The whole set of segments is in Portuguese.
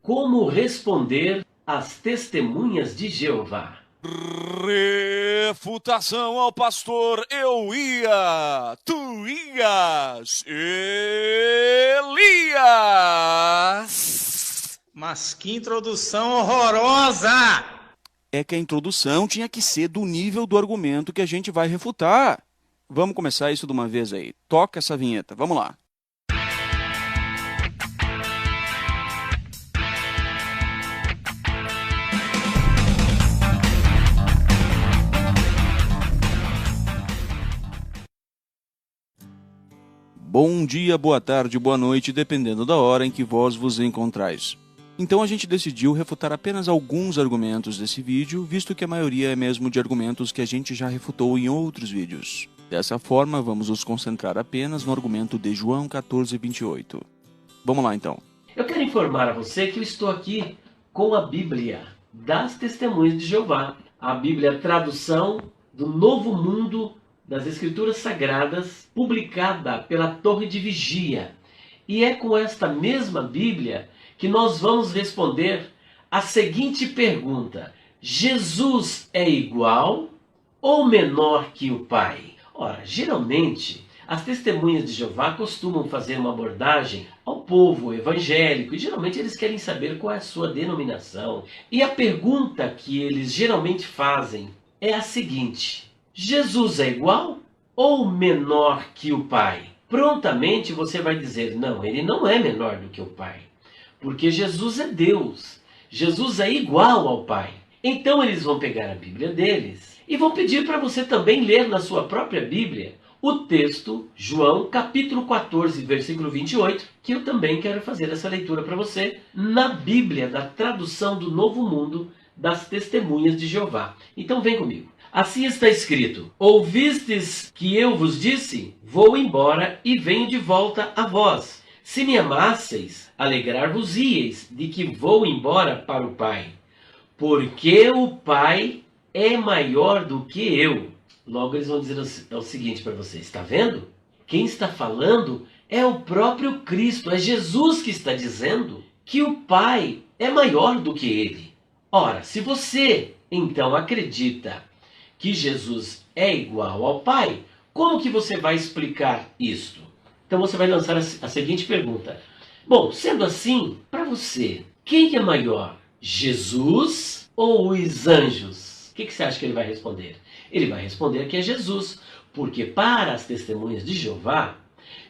Como responder às testemunhas de Jeová? Refutação ao pastor eu ia, tu ias, Elias. Mas que introdução horrorosa! É que a introdução tinha que ser do nível do argumento que a gente vai refutar. Vamos começar isso de uma vez aí. Toca essa vinheta, vamos lá. Bom dia, boa tarde, boa noite, dependendo da hora em que vós vos encontrais. Então a gente decidiu refutar apenas alguns argumentos desse vídeo, visto que a maioria é mesmo de argumentos que a gente já refutou em outros vídeos. Dessa forma, vamos nos concentrar apenas no argumento de João 14:28. Vamos lá então. Eu quero informar a você que eu estou aqui com a Bíblia das Testemunhas de Jeová. A Bíblia tradução do Novo Mundo das Escrituras Sagradas, publicada pela Torre de Vigia. E é com esta mesma Bíblia que nós vamos responder a seguinte pergunta: Jesus é igual ou menor que o Pai? Ora, geralmente, as testemunhas de Jeová costumam fazer uma abordagem ao povo evangélico e geralmente eles querem saber qual é a sua denominação. E a pergunta que eles geralmente fazem é a seguinte: Jesus é igual ou menor que o Pai? Prontamente você vai dizer: não, ele não é menor do que o Pai, porque Jesus é Deus. Jesus é igual ao Pai. Então eles vão pegar a Bíblia deles e vão pedir para você também ler na sua própria Bíblia o texto, João capítulo 14, versículo 28, que eu também quero fazer essa leitura para você na Bíblia da tradução do Novo Mundo das Testemunhas de Jeová. Então vem comigo. Assim está escrito: ouvistes que eu vos disse? Vou embora e venho de volta a vós. Se me amasseis, alegrar-vos-íeis de que vou embora para o Pai, porque o Pai é maior do que eu. Logo eles vão dizer o seguinte para você: está vendo? Quem está falando é o próprio Cristo, é Jesus que está dizendo que o Pai é maior do que ele. Ora, se você então acredita que Jesus é igual ao Pai, como que você vai explicar isto? Então você vai lançar a seguinte pergunta: bom, sendo assim, para você, quem é maior? Jesus ou os anjos? O que você acha que ele vai responder? Ele vai responder que é Jesus, porque para as testemunhas de Jeová,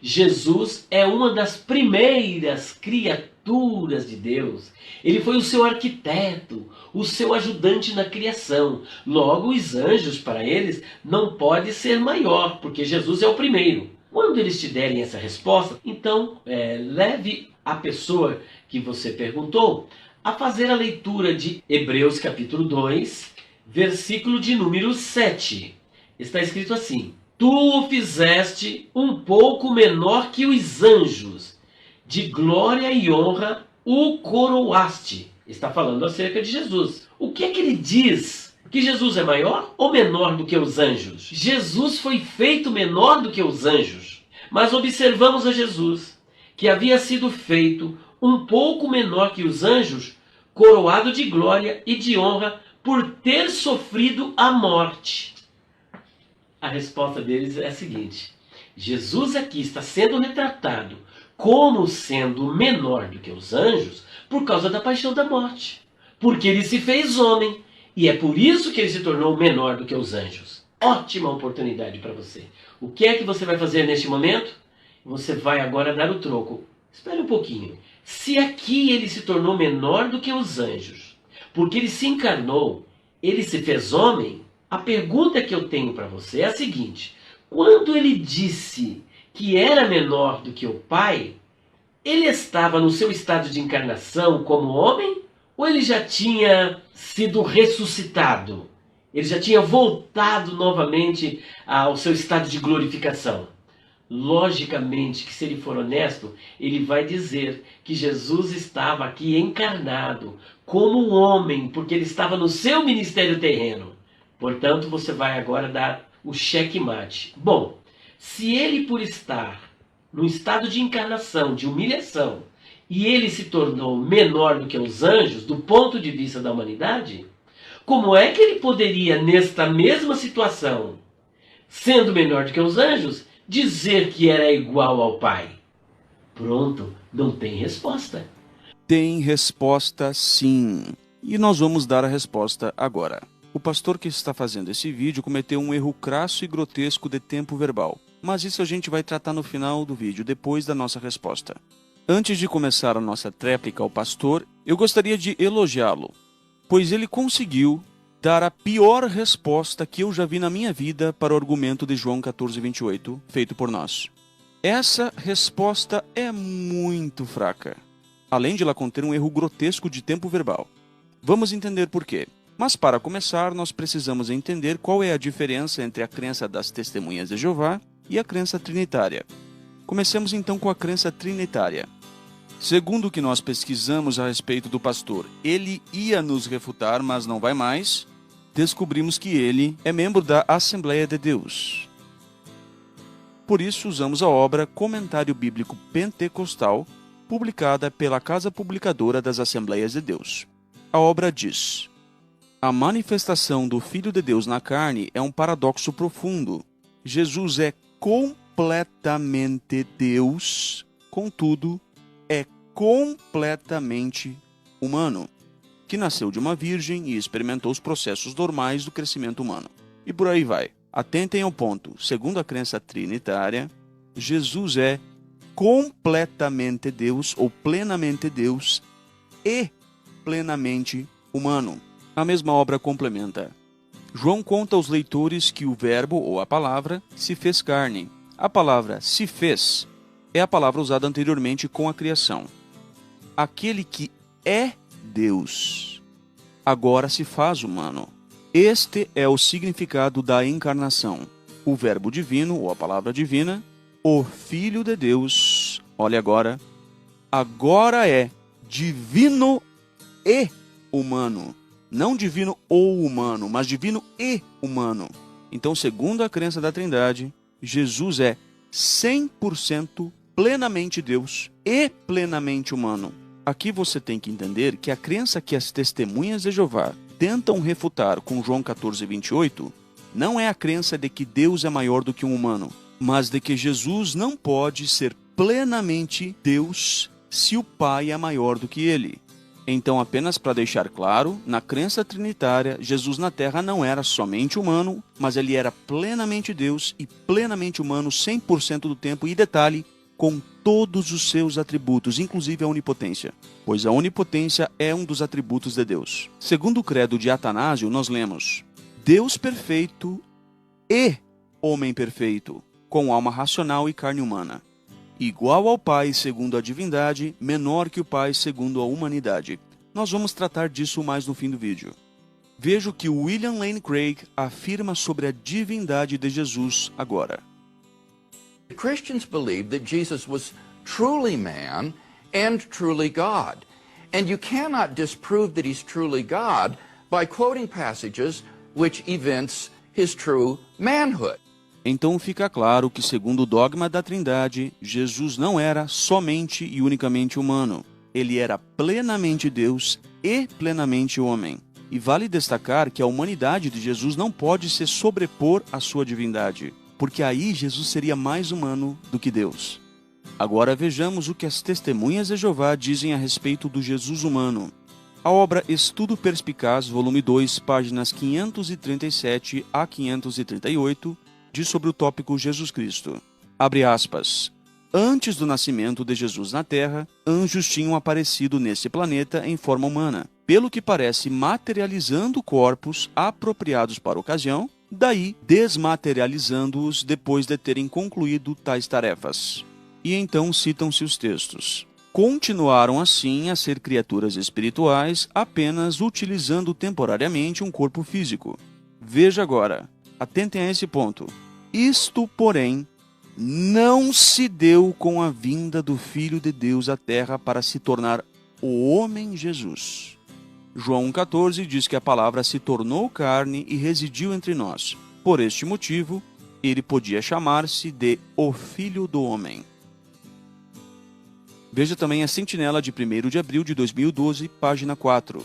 Jesus é uma das primeiras criaturas de Deus. Ele foi o seu arquiteto, o seu ajudante na criação. Logo, os anjos, para eles, não pode ser maior, porque Jesus é o primeiro. Quando eles te derem essa resposta, então leve a pessoa que você perguntou a fazer a leitura de Hebreus capítulo 2, versículo de número 7. Está escrito assim: tu o fizeste um pouco menor que os anjos, de glória e honra o coroaste. Está falando acerca de Jesus. O que é que ele diz? Que Jesus é maior ou menor do que os anjos? Jesus foi feito menor do que os anjos. Mas observamos a Jesus, que havia sido feito um pouco menor que os anjos, coroado de glória e de honra por ter sofrido a morte. A resposta deles é a seguinte: Jesus aqui está sendo retratado como sendo menor do que os anjos por causa da paixão da morte. Porque ele se fez homem e é por isso que ele se tornou menor do que os anjos. Ótima oportunidade para você. O que é que você vai fazer neste momento? Você vai agora dar o troco. Espere um pouquinho. Se aqui ele se tornou menor do que os anjos, porque ele se encarnou, ele se fez homem, a pergunta que eu tenho para você é a seguinte: quando ele disse que era menor do que o Pai, ele estava no seu estado de encarnação como homem? Ou ele já tinha sido ressuscitado? Ele já tinha voltado novamente ao seu estado de glorificação? Logicamente que, se ele for honesto, ele vai dizer que Jesus estava aqui encarnado como homem, porque ele estava no seu ministério terreno. Portanto, você vai agora dar o checkmate. Bom, se ele, por estar no estado de encarnação, de humilhação, e ele se tornou menor do que os anjos, do ponto de vista da humanidade, como é que ele poderia, nesta mesma situação, sendo menor do que os anjos, dizer que era igual ao Pai? Pronto, não tem resposta. Tem resposta sim. E nós vamos dar a resposta agora. O pastor que está fazendo esse vídeo cometeu um erro crasso e grotesco de tempo verbal. Mas isso a gente vai tratar no final do vídeo, depois da nossa resposta. Antes de começar a nossa tréplica ao pastor, eu gostaria de elogiá-lo, pois ele conseguiu dar a pior resposta que eu já vi na minha vida para o argumento de João 14:28, feito por nós. Essa resposta é muito fraca, além de ela conter um erro grotesco de tempo verbal. Vamos entender por quê. Mas para começar, nós precisamos entender qual é a diferença entre a crença das Testemunhas de Jeová e a crença trinitária. Comecemos então com a crença trinitária. Segundo o que nós pesquisamos a respeito do pastor, ele ia nos refutar, mas não vai mais. Descobrimos que ele é membro da Assembleia de Deus. Por isso, usamos a obra Comentário Bíblico Pentecostal, publicada pela Casa Publicadora das Assembleias de Deus. A obra diz: a manifestação do Filho de Deus na carne é um paradoxo profundo. Jesus é completamente Deus, contudo, é completamente humano, que nasceu de uma virgem e experimentou os processos normais do crescimento humano. E por aí vai. Atentem ao ponto. Segundo a crença trinitária, Jesus é completamente Deus ou plenamente Deus e plenamente humano. A mesma obra complementa. João conta aos leitores que o verbo ou a palavra se fez carne. A palavra se fez é a palavra usada anteriormente com a criação. Aquele que é Deus agora se faz humano. Este é o significado da encarnação. O verbo divino ou a palavra divina, o Filho de Deus, olha agora é divino e humano. Não divino ou humano, mas divino e humano. Então, segundo a crença da Trindade, Jesus é 100% plenamente Deus e plenamente humano. Aqui você tem que entender que a crença que as Testemunhas de Jeová tentam refutar com João 14:28 não é a crença de que Deus é maior do que um humano, mas de que Jesus não pode ser plenamente Deus se o Pai é maior do que ele. Então, apenas para deixar claro, na crença trinitária, Jesus na Terra não era somente humano, mas ele era plenamente Deus e plenamente humano 100% do tempo, e detalhe, com todos os seus atributos, inclusive a onipotência, pois a onipotência é um dos atributos de Deus. Segundo o credo de Atanásio, nós lemos: Deus perfeito e homem perfeito, com alma racional e carne humana, igual ao Pai segundo a divindade, menor que o Pai segundo a humanidade. Nós vamos tratar disso mais no fim do vídeo. Veja o que William Lane Craig afirma sobre a divindade de Jesus agora. Christians believe that Jesus was truly man and truly God. And you cannot disprove that he's truly God by quoting passages which evince his true manhood. Então fica claro que, segundo o dogma da Trindade, Jesus não era somente e unicamente humano. Ele era plenamente Deus e plenamente homem. E vale destacar que a humanidade de Jesus não pode se sobrepor à sua divindade, porque aí Jesus seria mais humano do que Deus. Agora vejamos o que as Testemunhas de Jeová dizem a respeito do Jesus humano. A obra Estudo Perspicaz, volume 2, páginas 537 a 538, diz sobre o tópico Jesus Cristo. Abre aspas. Antes do nascimento de Jesus na Terra, anjos tinham aparecido nesse planeta em forma humana, pelo que parece materializando corpos apropriados para a ocasião, daí desmaterializando-os depois de terem concluído tais tarefas. E então citam-se os textos. Continuaram assim a ser criaturas espirituais, apenas utilizando temporariamente um corpo físico. Veja agora, atentem a esse ponto. Isto, porém, não se deu com a vinda do Filho de Deus à Terra para se tornar o homem Jesus. João 1,14 diz que a palavra se tornou carne e residiu entre nós. Por este motivo, ele podia chamar-se de o Filho do Homem. Veja também a Sentinela de 1º de abril de 2012, página 4.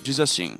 Diz assim: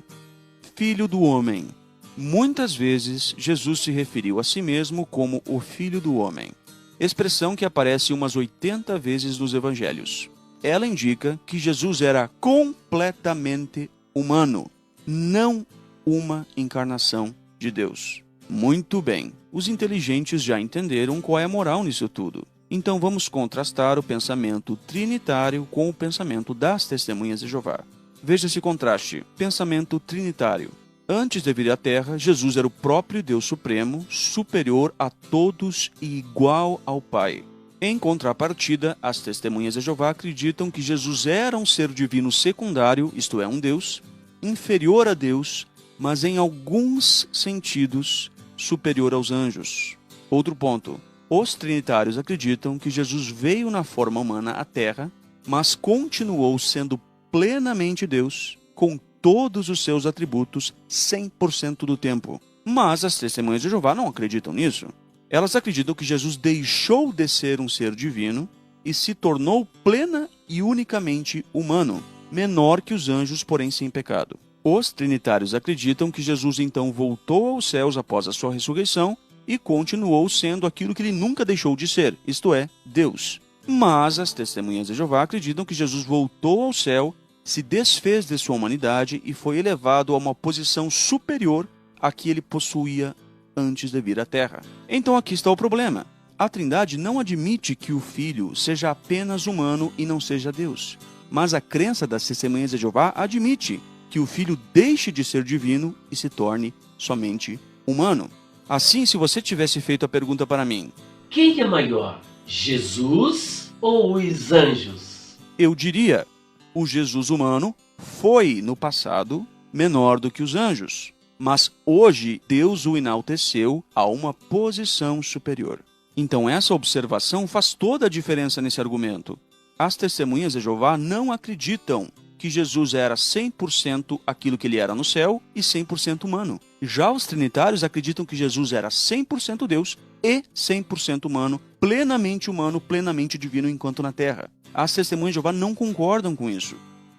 Filho do homem. Muitas vezes Jesus se referiu a si mesmo como o Filho do homem, expressão que aparece umas 80 vezes nos evangelhos. Ela indica que Jesus era completamente humano, não uma encarnação de Deus. Muito bem, os inteligentes já entenderam qual é a moral nisso tudo. Então vamos contrastar o pensamento trinitário com o pensamento das Testemunhas de Jeová. Veja esse contraste. Pensamento trinitário. Antes de vir à Terra, Jesus era o próprio Deus Supremo, superior a todos e igual ao Pai. Em contrapartida, as Testemunhas de Jeová acreditam que Jesus era um ser divino secundário, isto é, um Deus, inferior a Deus, mas em alguns sentidos superior aos anjos. Outro ponto. Os trinitários acreditam que Jesus veio na forma humana à Terra, mas continuou sendo plenamente Deus, com todos os seus atributos 100% do tempo. Mas as Testemunhas de Jeová não acreditam nisso. Elas acreditam que Jesus deixou de ser um ser divino e se tornou plena e unicamente humano, menor que os anjos, porém sem pecado. Os trinitários acreditam que Jesus então voltou aos céus após a sua ressurreição e continuou sendo aquilo que ele nunca deixou de ser, isto é, Deus. Mas as Testemunhas de Jeová acreditam que Jesus voltou ao céu, se desfez de sua humanidade e foi elevado a uma posição superior à que ele possuía antes de vir à Terra. Então aqui está o problema. A Trindade não admite que o Filho seja apenas humano e não seja Deus. Mas a crença das Testemunhas de Jeová admite que o Filho deixe de ser divino e se torne somente humano. Assim, se você tivesse feito a pergunta para mim: Quem é maior, Jesus ou os anjos? Eu diria: o Jesus humano foi, no passado, menor do que os anjos. Mas hoje, Deus o enalteceu a uma posição superior. Então, essa observação faz toda a diferença nesse argumento. As Testemunhas de Jeová não acreditam que Jesus era 100% aquilo que ele era no céu e 100% humano. Já os trinitários acreditam que Jesus era 100% Deus e 100% humano, plenamente divino enquanto na Terra. As Testemunhas de Jeová não concordam com isso.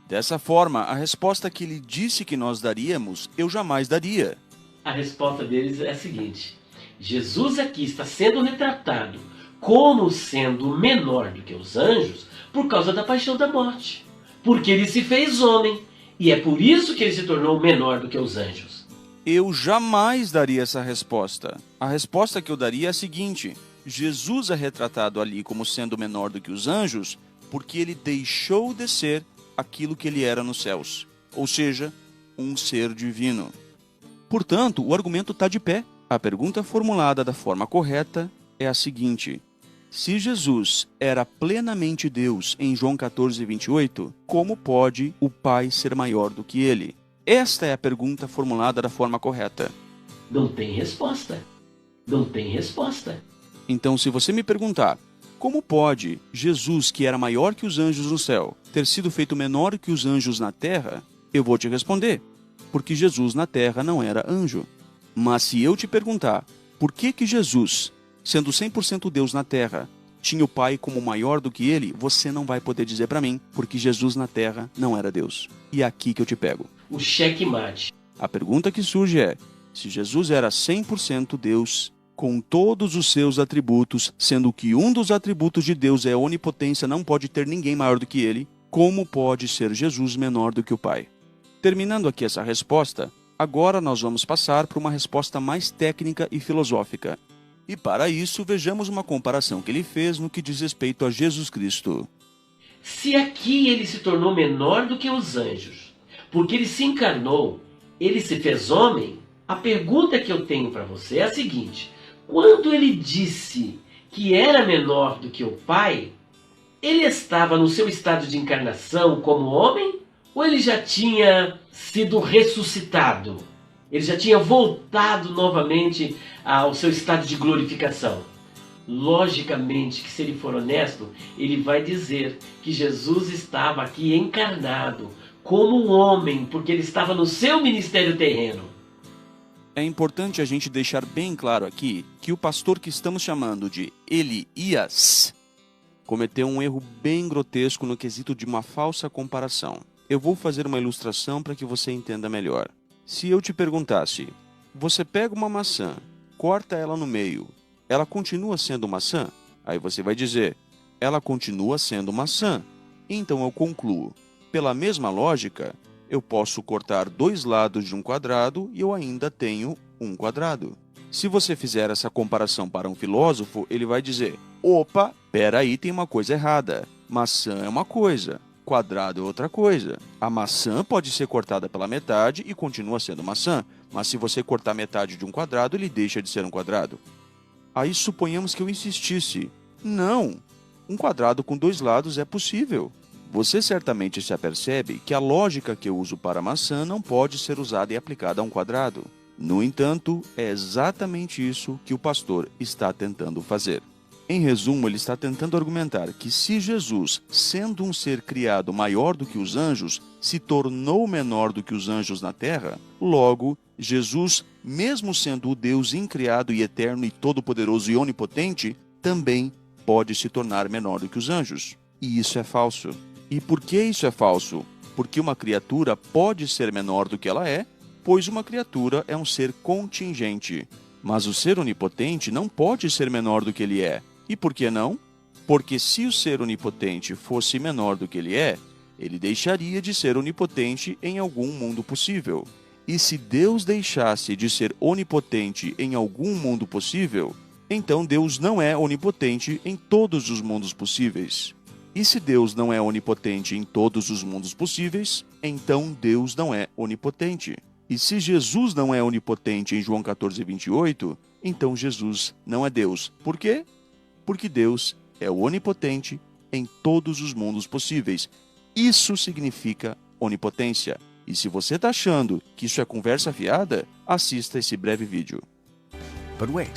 Dessa forma, a resposta que ele disse que nós daríamos, eu jamais daria. A resposta deles é a seguinte: Jesus aqui está sendo retratado como sendo menor do que os anjos por causa da paixão da morte. Porque ele se fez homem, e é por isso que ele se tornou menor do que os anjos. Eu jamais daria essa resposta. A resposta que eu daria é a seguinte: Jesus é retratado ali como sendo menor do que os anjos porque ele deixou de ser aquilo que ele era nos céus, ou seja, um ser divino. Portanto, o argumento está de pé. A pergunta formulada da forma correta é a seguinte: se Jesus era plenamente Deus em João 14:28, como pode o Pai ser maior do que ele? Esta é a pergunta formulada da forma correta. Não tem resposta. Não tem resposta. Então, se você me perguntar, como pode Jesus, que era maior que os anjos no céu, ter sido feito menor que os anjos na terra? Eu vou te responder, porque Jesus na terra não era anjo. Mas se eu te perguntar, por que Jesus, sendo 100% Deus na terra, tinha o Pai como maior do que ele, você não vai poder dizer para mim, porque Jesus na terra não era Deus. E é aqui que eu te pego. O checkmate. A pergunta que surge é: se Jesus era 100% Deus, com todos os seus atributos, sendo que um dos atributos de Deus é a onipotência, não pode ter ninguém maior do que ele, como pode ser Jesus menor do que o Pai? Terminando aqui essa resposta, agora nós vamos passar para uma resposta mais técnica e filosófica. E para isso, vejamos uma comparação que ele fez no que diz respeito a Jesus Cristo. Se aqui ele se tornou menor do que os anjos, porque ele se encarnou, ele se fez homem, a pergunta que eu tenho para você é a seguinte: quando ele disse que era menor do que o Pai, ele estava no seu estado de encarnação como homem? Ou ele já tinha sido ressuscitado? Ele já tinha voltado novamente ao seu estado de glorificação? Logicamente que, se ele for honesto, ele vai dizer que Jesus estava aqui encarnado como um homem, porque ele estava no seu ministério terreno. É importante a gente deixar bem claro aqui que o pastor que estamos chamando de Elias cometeu um erro bem grotesco no quesito de uma falsa comparação. Eu vou fazer uma ilustração para que você entenda melhor. Se eu te perguntasse, você pega uma maçã, corta ela no meio, ela continua sendo maçã? Aí você vai dizer, ela continua sendo maçã. Então eu concluo, pela mesma lógica, eu posso cortar dois lados de um quadrado e eu ainda tenho um quadrado. Se você fizer essa comparação para um filósofo, ele vai dizer, opa, peraí, tem uma coisa errada. Maçã é uma coisa, quadrado é outra coisa. A maçã pode ser cortada pela metade e continua sendo maçã, mas se você cortar metade de um quadrado, ele deixa de ser um quadrado. Aí suponhamos que eu insistisse, não, um quadrado com dois lados é possível. Você certamente se apercebe que a lógica que eu uso para a maçã não pode ser usada e aplicada a um quadrado. No entanto, é exatamente isso que o pastor está tentando fazer. Em resumo, ele está tentando argumentar que se Jesus, sendo um ser criado maior do que os anjos, se tornou menor do que os anjos na terra, logo, Jesus, mesmo sendo o Deus incriado e eterno e todo-poderoso e onipotente, também pode se tornar menor do que os anjos. E isso é falso. E por que isso é falso? Porque uma criatura pode ser menor do que ela é, pois uma criatura é um ser contingente. Mas o ser onipotente não pode ser menor do que ele é. E por que não? Porque se o ser onipotente fosse menor do que ele deixaria de ser onipotente em algum mundo possível. E se Deus deixasse de ser onipotente em algum mundo possível, então Deus não é onipotente em todos os mundos possíveis. E se Deus não é onipotente em todos os mundos possíveis, então Deus não é onipotente. E se Jesus não é onipotente em João 14:28, então Jesus não é Deus. Por quê? Porque Deus é onipotente em todos os mundos possíveis. Isso significa onipotência. E se você está achando que isso é conversa fiada, assista esse breve vídeo. But wait,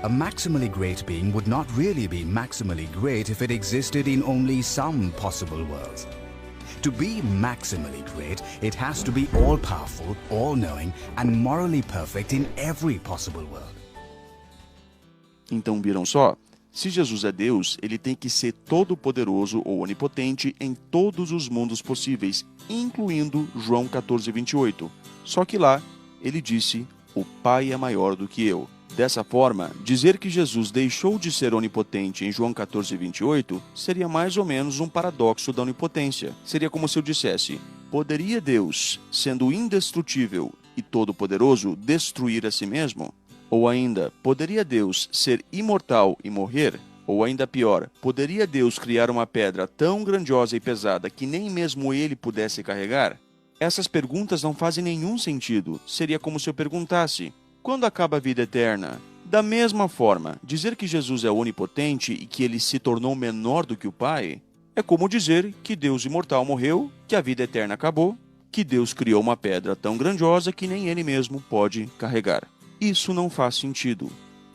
a maximally great being would not really be maximally great if it existed in only some possible worlds. To be maximally great, it has to be all-powerful, all-knowing, and morally perfect in every possible world. Então viram só? Se Jesus é Deus, ele tem que ser todo-poderoso ou onipotente em todos os mundos possíveis, incluindo João 14:28. Só que lá, ele disse, o Pai é maior do que eu. Dessa forma, dizer que Jesus deixou de ser onipotente em João 14:28 seria mais ou menos um paradoxo da onipotência. Seria como se eu dissesse, poderia Deus, sendo indestrutível e todo-poderoso, destruir a si mesmo? Ou ainda, poderia Deus ser imortal e morrer? Ou ainda pior, poderia Deus criar uma pedra tão grandiosa e pesada que nem mesmo ele pudesse carregar? Essas perguntas não fazem nenhum sentido. Seria como se eu perguntasse, quando acaba a vida eterna? Da mesma forma, dizer que Jesus é onipotente e que ele se tornou menor do que o Pai, é como dizer que Deus imortal morreu, que a vida eterna acabou, que Deus criou uma pedra tão grandiosa que nem ele mesmo pode carregar. Isso não faz sentido.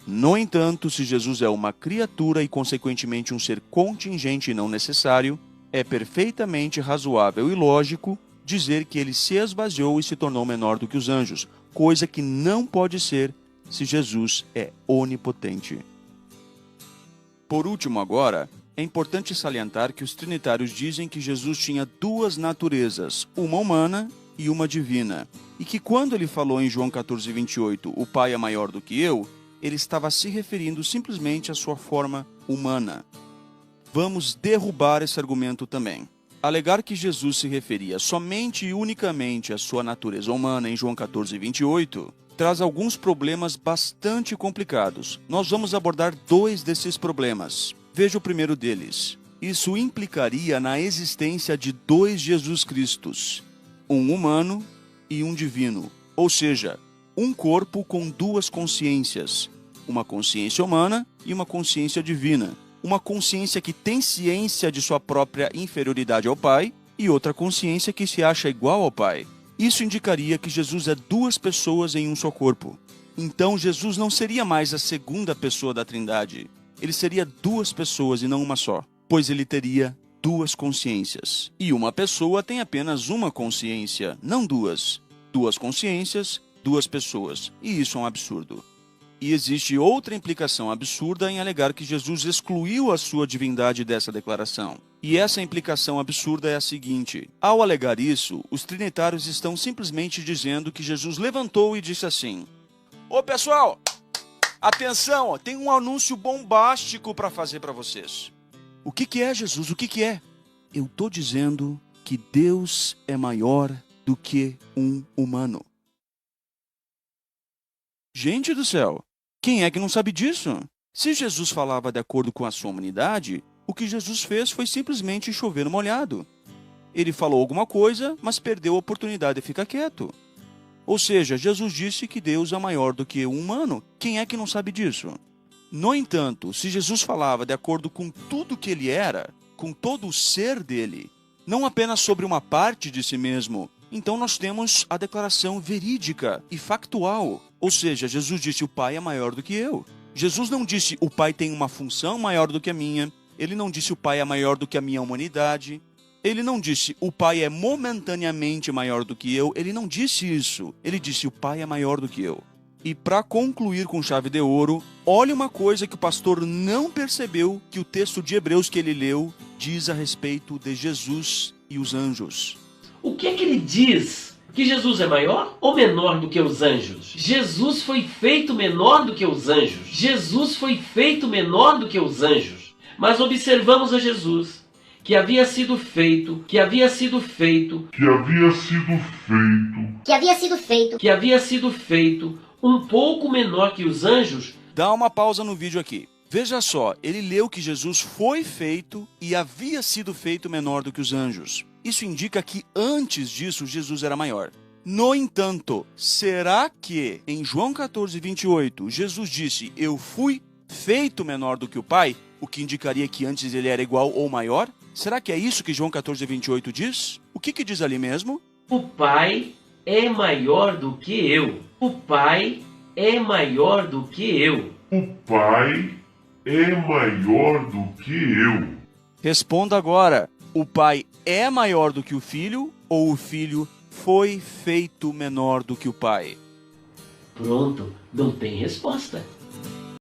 No entanto, se Jesus é uma criatura e consequentemente um ser contingente e não necessário, é perfeitamente razoável e lógico dizer que ele se esvaziou e se tornou menor do que os anjos, coisa que não pode ser se Jesus é onipotente. Por último agora, é importante salientar que os trinitários dizem que Jesus tinha duas naturezas, uma humana e uma divina, e que quando ele falou em João 14:28, o Pai é maior do que eu, ele estava se referindo simplesmente à sua forma humana. Vamos derrubar esse argumento também. Alegar que Jesus se referia somente e unicamente à sua natureza humana em João 14:28 traz alguns problemas bastante complicados. Nós vamos abordar dois desses problemas. Veja o primeiro deles. Isso implicaria na existência de dois Jesus Cristos, um humano e um divino, ou seja, um corpo com duas consciências, uma consciência humana e uma consciência divina, uma consciência que tem ciência de sua própria inferioridade ao Pai e outra consciência que se acha igual ao Pai. Isso indicaria que Jesus é duas pessoas em um só corpo. Então Jesus não seria mais a segunda pessoa da Trindade, ele seria duas pessoas e não uma só, pois ele teria duas consciências. E uma pessoa tem apenas uma consciência, não duas. Duas consciências, duas pessoas. E isso é um absurdo. E existe outra implicação absurda em alegar que Jesus excluiu a sua divindade dessa declaração. E essa implicação absurda é a seguinte: ao alegar isso, os trinitários estão simplesmente dizendo que Jesus levantou e disse assim: ô pessoal, atenção, tem um anúncio bombástico para fazer para vocês. O que é, Jesus? O que é? Eu estou dizendo que Deus é maior do que um humano. Gente do céu, quem é que não sabe disso? Se Jesus falava de acordo com a sua humanidade, o que Jesus fez foi simplesmente chover no molhado. Ele falou alguma coisa, mas perdeu a oportunidade de ficar quieto. Ou seja, Jesus disse que Deus é maior do que um humano. Quem é que não sabe disso? No entanto, se Jesus falava de acordo com tudo que ele era, com todo o ser dele, não apenas sobre uma parte de si mesmo, então nós temos a declaração verídica e factual. Ou seja, Jesus disse: o Pai é maior do que eu. Jesus não disse: o Pai tem uma função maior do que a minha. Ele não disse: o Pai é maior do que a minha humanidade. Ele não disse: o Pai é momentaneamente maior do que eu. Ele não disse isso. Ele disse: o Pai é maior do que eu. E para concluir com chave de ouro, olha uma coisa que o pastor não percebeu que o texto de Hebreus que ele leu diz a respeito de Jesus e os anjos. O que é que ele diz? Que Jesus é maior ou menor do que os anjos? Jesus foi feito menor do que os anjos. Jesus foi feito menor do que os anjos. Mas observamos a Jesus, que havia sido feito um pouco menor que os anjos. Dá uma pausa no vídeo aqui. Veja só, ele leu que Jesus foi feito e havia sido feito menor do que os anjos. Isso indica que antes disso Jesus era maior. No entanto, será que em João 14:28 Jesus disse: eu fui feito menor do que o Pai? O que indicaria que antes ele era igual ou maior? Será que é isso que João 14:28 diz? O que diz ali mesmo? O Pai é maior do que eu. O Pai é maior do que eu. O Pai é maior do que eu. Responda agora. O Pai é maior do que o Filho ou o Filho foi feito menor do que o Pai? Pronto, não tem resposta.